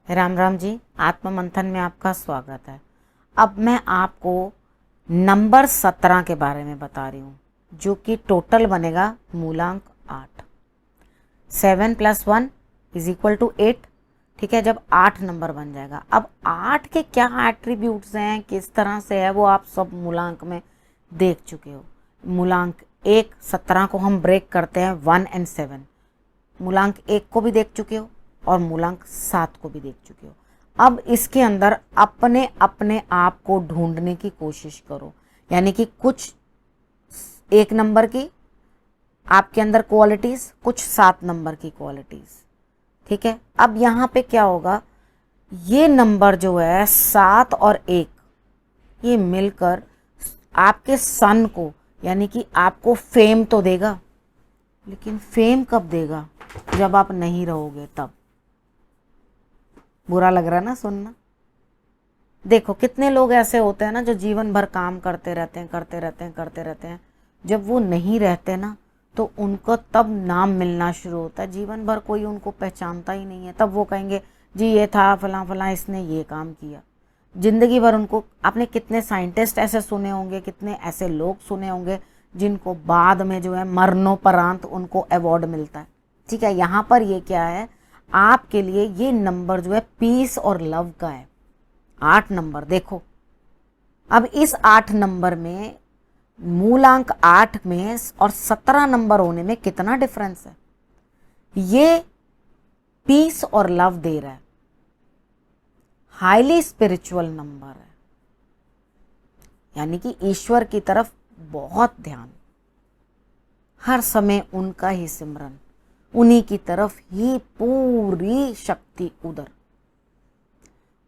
राम राम जी। आत्म मंथन में आपका स्वागत है। अब मैं आपको नंबर 17 के बारे में बता रही हूँ, जो कि टोटल बनेगा मूलांक 8। 7 + 1 = 8। ठीक है, जब 8 नंबर बन जाएगा। अब 8 के क्या एट्रीब्यूट्स हैं, किस तरह से है, वो आप सब मूलांक में देख चुके हो। मूलांक 1 17 को हम ब्रेक करते हैं 1 और 7। मूलांक 1 को भी देख चुके हो और मूलांक 7 को भी देख चुके हो। अब इसके अंदर अपने अपने आप को ढूंढने की कोशिश करो, यानी कि कुछ 1 नंबर की आपके अंदर क्वालिटीज, कुछ 7 नंबर की क्वालिटीज। ठीक है, अब यहाँ पे क्या होगा, ये नंबर जो है 7 और 1, ये मिलकर आपके सन को, यानी कि आपको फेम तो देगा, लेकिन फेम कब देगा, जब आप नहीं रहोगे तब। बुरा लग रहा है ना सुनना। देखो कितने लोग ऐसे होते हैं ना, जो जीवन भर काम करते रहते हैं, जब वो नहीं रहते ना, तो उनको तब नाम मिलना शुरू होता है। जीवन भर कोई उनको पहचानता ही नहीं है, तब वो कहेंगे जी ये था फलां फलां, इसने ये काम किया। जिंदगी भर उनको, आपने कितने साइंटिस्ट ऐसे सुने होंगे, कितने ऐसे लोग सुने होंगे जिनको बाद में जो है मरणोपरांत उनको अवार्ड मिलता है। ठीक है, यहाँ पर ये क्या है, आपके लिए ये नंबर जो है पीस और लव का है। 8 नंबर देखो, अब इस 8 नंबर में, मूलांक 8 में और 17 नंबर होने में कितना डिफरेंस है। ये पीस और लव दे रहा है, हाईली स्पिरिचुअल नंबर है, यानी कि ईश्वर की तरफ बहुत ध्यान, हर समय उनका ही सिमरन, उन्हीं की तरफ ही पूरी शक्ति उधर।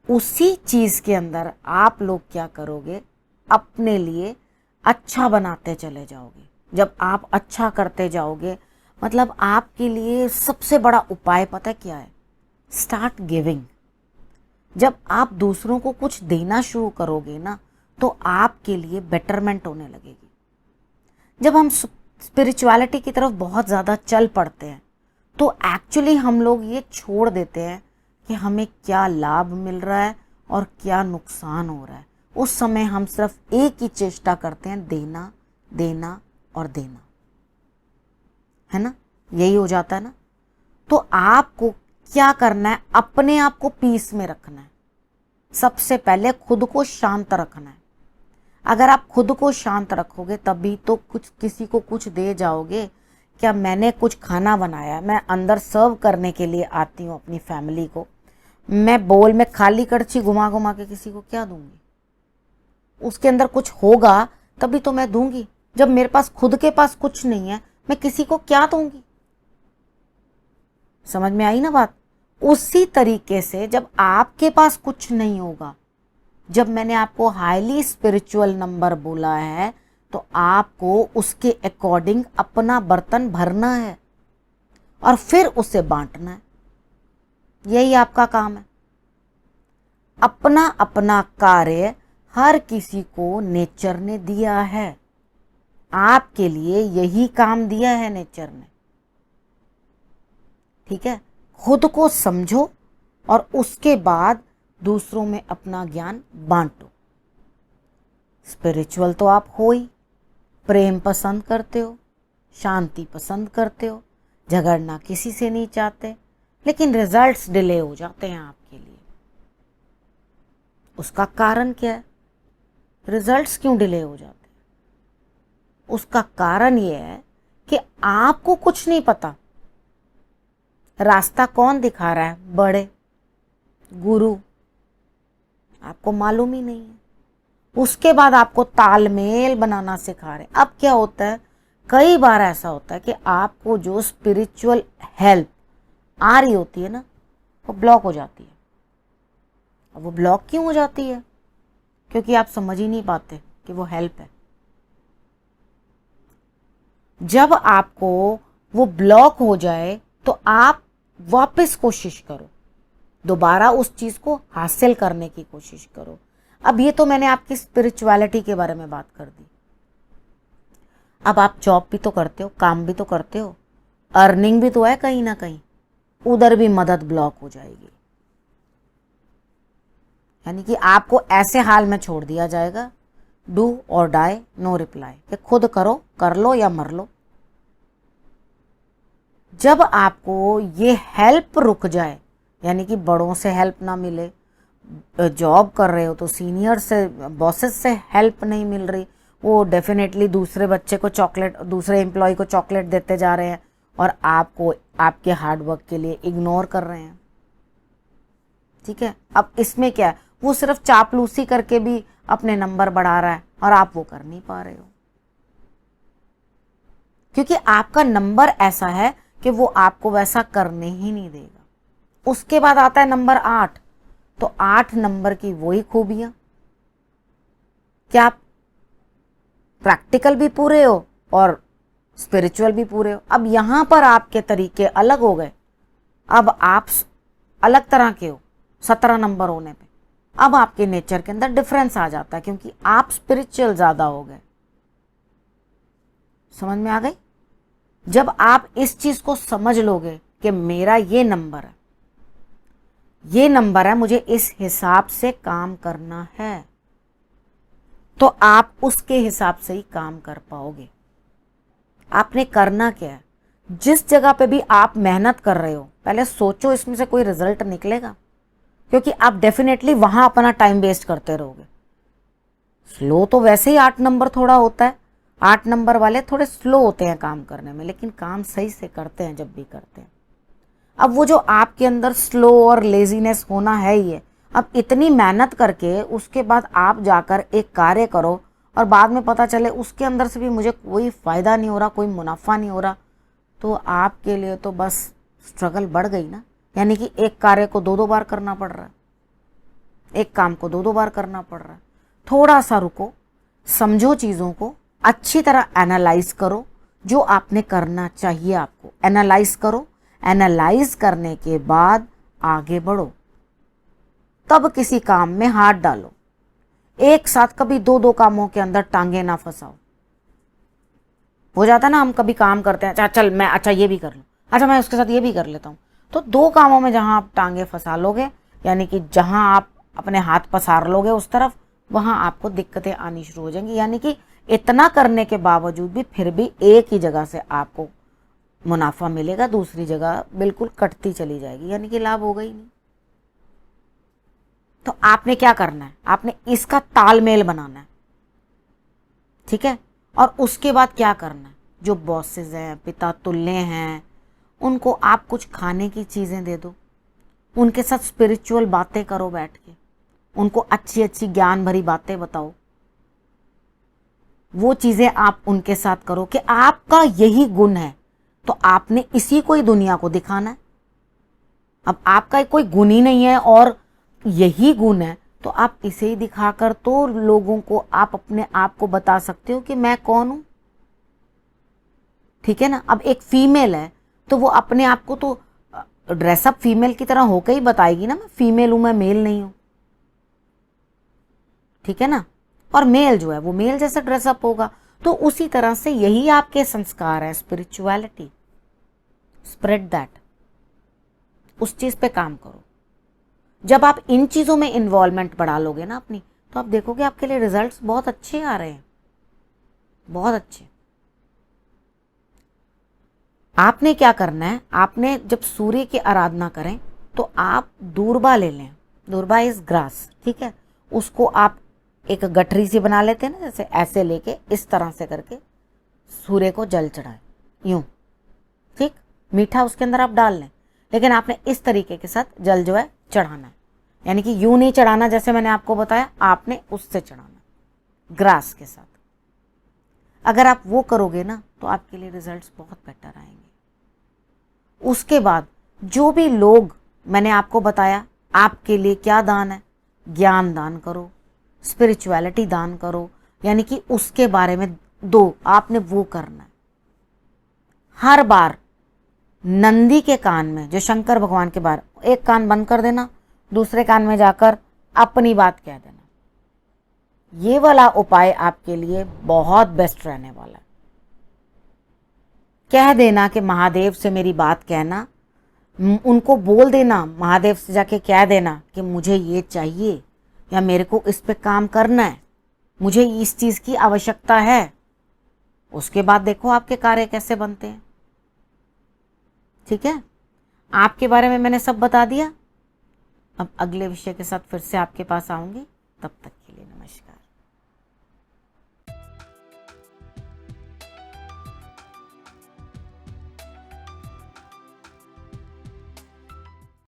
उसी चीज के अंदर आप लोग क्या करोगे, अपने लिए अच्छा बनाते चले जाओगे। जब आप अच्छा करते जाओगे, मतलब आपके लिए सबसे बड़ा उपाय पता क्या है, स्टार्ट गिविंग। जब आप दूसरों को कुछ देना शुरू करोगे ना, तो आपके लिए बेटरमेंट होने लगेगी। जब हम स्पिरिचुअलिटी की तरफ बहुत ज़्यादा चल पड़ते हैं, तो एक्चुअली हम लोग ये छोड़ देते हैं कि हमें क्या लाभ मिल रहा है और क्या नुकसान हो रहा है। उस समय हम सिर्फ एक ही चेष्टा करते हैं, देना देना और देना, है ना, यही हो जाता है ना। तो आपको क्या करना है, अपने आप को पीस में रखना है। सबसे पहले खुद को शांत रखना है। अगर आप खुद को शांत रखोगे तभी तो कुछ, किसी को कुछ दे जाओगे। क्या मैंने कुछ खाना बनाया, मैं अंदर सर्व करने के लिए आती हूँ अपनी फैमिली को, मैं बोल में खाली कड़छी घुमा घुमा के किसी को क्या दूंगी। उसके अंदर कुछ होगा तभी तो मैं दूंगी। जब मेरे पास खुद के पास कुछ नहीं है, मैं किसी को क्या दूंगी। समझ में आई ना बात। उसी तरीके से जब आपके पास कुछ नहीं होगा, जब मैंने आपको हाईली स्पिरिचुअल नंबर बोला है, तो आपको उसके अकॉर्डिंग अपना बर्तन भरना है और फिर उसे बांटना है। यही आपका काम है। अपना अपना कार्य हर किसी को नेचर ने दिया है, आपके लिए यही काम दिया है नेचर ने। ठीक है, खुद को समझो और उसके बाद दूसरों में अपना ज्ञान बांटो। स्पिरिचुअल तो आप हो ही, प्रेम पसंद करते हो, शांति पसंद करते हो, झगड़ना किसी से नहीं चाहते, लेकिन रिजल्ट्स डिले हो जाते हैं आपके लिए। उसका कारण क्या है, रिजल्ट्स क्यों डिले हो जाते हैं? उसका कारण यह है कि आपको कुछ नहीं पता। रास्ता कौन दिखा रहा है, बड़े गुरु, आपको मालूम ही नहीं है। उसके बाद आपको तालमेल बनाना सिखा रहे। अब क्या होता है, कई बार ऐसा होता है कि आपको जो स्पिरिचुअल हेल्प आ रही होती है ना, वो ब्लॉक हो जाती है। अब वो ब्लॉक क्यों हो जाती है, क्योंकि आप समझ ही नहीं पाते कि वो हेल्प है। जब आपको वो ब्लॉक हो जाए तो आप वापस कोशिश करो, दोबारा उस चीज को हासिल करने की कोशिश करो। अब ये तो मैंने आपकी स्पिरिचुअलिटी के बारे में बात कर दी। अब आप जॉब भी तो करते हो, काम भी तो करते हो, अर्निंग भी तो है कहीं ना कहीं, उधर भी मदद ब्लॉक हो जाएगी। यानी कि आपको ऐसे हाल में छोड़ दिया जाएगा, डू और डाई नो रिप्लाई, कि खुद करो, कर लो या मर लो। जब आपको ये हेल्प रुक जाए, यानी कि बड़ों से हेल्प ना मिले, जॉब कर रहे हो तो सीनियर से, बॉसेस से हेल्प नहीं मिल रही, वो डेफिनेटली दूसरे बच्चे को चॉकलेट, दूसरे एम्प्लॉय को चॉकलेट देते जा रहे हैं और आपको आपके हार्डवर्क के लिए इग्नोर कर रहे हैं। ठीक है, अब इसमें क्या है, वो सिर्फ चापलूसी करके भी अपने नंबर बढ़ा रहा है और आप वो कर नहीं पा रहे हो, क्योंकि आपका नंबर ऐसा है कि वो आपको वैसा करने ही नहीं देगा। उसके बाद आता है नंबर 8, तो 8 नंबर की वही खूबियां कि आप प्रैक्टिकल भी पूरे हो और स्पिरिचुअल भी पूरे हो। अब यहां पर आपके तरीके अलग हो गए, अब आप अलग तरह के हो 17 नंबर होने पे। अब आपके नेचर के अंदर डिफरेंस आ जाता है, क्योंकि आप स्पिरिचुअल ज्यादा हो गए। समझ में आ गई? जब आप इस चीज को समझ लोगे कि मेरा ये नंबर है, ये नंबर है, मुझे इस हिसाब से काम करना है, तो आप उसके हिसाब से ही काम कर पाओगे। आपने करना क्या है, जिस जगह पे भी आप मेहनत कर रहे हो, पहले सोचो इसमें से कोई रिजल्ट निकलेगा, क्योंकि आप डेफिनेटली वहां अपना टाइम वेस्ट करते रहोगे। स्लो तो वैसे ही 8 नंबर थोड़ा होता है, 8 नंबर वाले थोड़े स्लो होते हैं काम करने में, लेकिन काम सही से करते हैं जब भी करते हैं। अब वो जो आपके अंदर स्लो और लेजीनेस होना है ही है, अब इतनी मेहनत करके उसके बाद आप जाकर एक कार्य करो और बाद में पता चले उसके अंदर से भी मुझे कोई फायदा नहीं हो रहा, कोई मुनाफा नहीं हो रहा, तो आपके लिए तो बस स्ट्रगल बढ़ गई ना। यानी कि एक कार्य को 2-2 बार करना पड़ रहा है, एक काम को 2-2 बार करना पड़ रहा है। थोड़ा सा रुको, समझो चीजों को, अच्छी तरह एनालाइज करो, जो आपने करना चाहिए आपको एनालाइज करो, एनालाइज करने के बाद आगे बढ़ो, तब किसी काम में हाथ डालो। एक साथ कभी 2-2 कामों के अंदर टांगे ना फंसाओ। हो जाता ना, हम कभी काम करते हैं, चल मैं अच्छा ये भी कर लूं, अच्छा मैं उसके साथ ये भी कर लेता हूं, तो 2 कामों में जहां आप टांगे फंसा लोगे, यानी कि जहां आप अपने हाथ पसार लोगे उस तरफ, वहां आपको दिक्कतें आनी शुरू हो जाएंगी। यानी कि इतना करने के बावजूद भी फिर भी एक ही जगह से आपको मुनाफा मिलेगा, दूसरी जगह बिल्कुल कटती चली जाएगी, यानी कि लाभ होगा ही नहीं। तो आपने क्या करना है, आपने इसका तालमेल बनाना है। ठीक है, और उसके बाद क्या करना है, जो बॉसेस हैं, पिता तुल्य हैं, उनको आप कुछ खाने की चीजें दे दो, उनके साथ स्पिरिचुअल बातें करो बैठ के, उनको अच्छी अच्छी ज्ञान भरी बातें बताओ। वो चीजें आप उनके साथ करो कि आपका यही गुण है, तो आपने इसी को ही दुनिया को दिखाना है। अब आपका कोई गुण ही नहीं है और यही गुण है, तो आप इसे ही दिखाकर तो लोगों को आप अपने आप को बता सकते हो कि मैं कौन हूं। ठीक है ना। अब एक फीमेल है तो वो अपने आप को तो ड्रेसअप फीमेल की तरह होकर ही बताएगी ना, मैं फीमेल हूं, मैं मेल नहीं हूं। ठीक है ना। और मेल जो है वो मेल जैसा ड्रेसअप होगा। तो उसी तरह से यही आपके संस्कार है, स्पिरिचुअलिटी। स्प्रेड दैट, उस चीज पे काम करो। जब आप इन चीजों में इन्वॉल्वमेंट बढ़ा लोगे ना अपनी, तो आप देखोगे आपके लिए रिजल्ट्स बहुत अच्छे आ रहे हैं, बहुत अच्छे। आपने क्या करना है, आपने जब सूर्य की आराधना करें तो आप दूर्बा ले लें। दूर्बा इज ग्रास, ठीक है। उसको आप एक गठरी सी बना लेते हैं ना, जैसे ऐसे लेके इस तरह से करके सूर्य को जल चढ़ाए, यूं, ठीक। मीठा उसके अंदर आप डाल लें, लेकिन आपने इस तरीके के साथ जल जो है चढ़ाना है। यानी कि यूं नहीं चढ़ाना जैसे मैंने आपको बताया, आपने उससे चढ़ाना, ग्रास के साथ। अगर आप वो करोगे ना तो आपके लिए रिजल्ट्स बहुत बेटर आएंगे। उसके बाद जो भी लोग मैंने आपको बताया आपके लिए क्या दान है, ज्ञान दान करो, स्पिरिचुअलिटी दान करो, यानी कि उसके बारे में दो, आपने वो करना है। हर बार नंदी के कान में, जो शंकर भगवान के बारे, एक कान बंद कर देना, दूसरे कान में जाकर अपनी बात कह देना। ये वाला उपाय आपके लिए बहुत बेस्ट रहने वाला है। कह देना कि महादेव से मेरी बात कहना, उनको बोल देना, महादेव से जाके कह देना कि मुझे ये चाहिए, या मेरे को इस पे काम करना है, मुझे इस चीज की आवश्यकता है, उसके बाद देखो आपके कार्य कैसे बनते हैं। ठीक है, आपके बारे में मैंने सब बता दिया। अब अगले विषय के साथ फिर से आपके पास आऊंगी, तब तक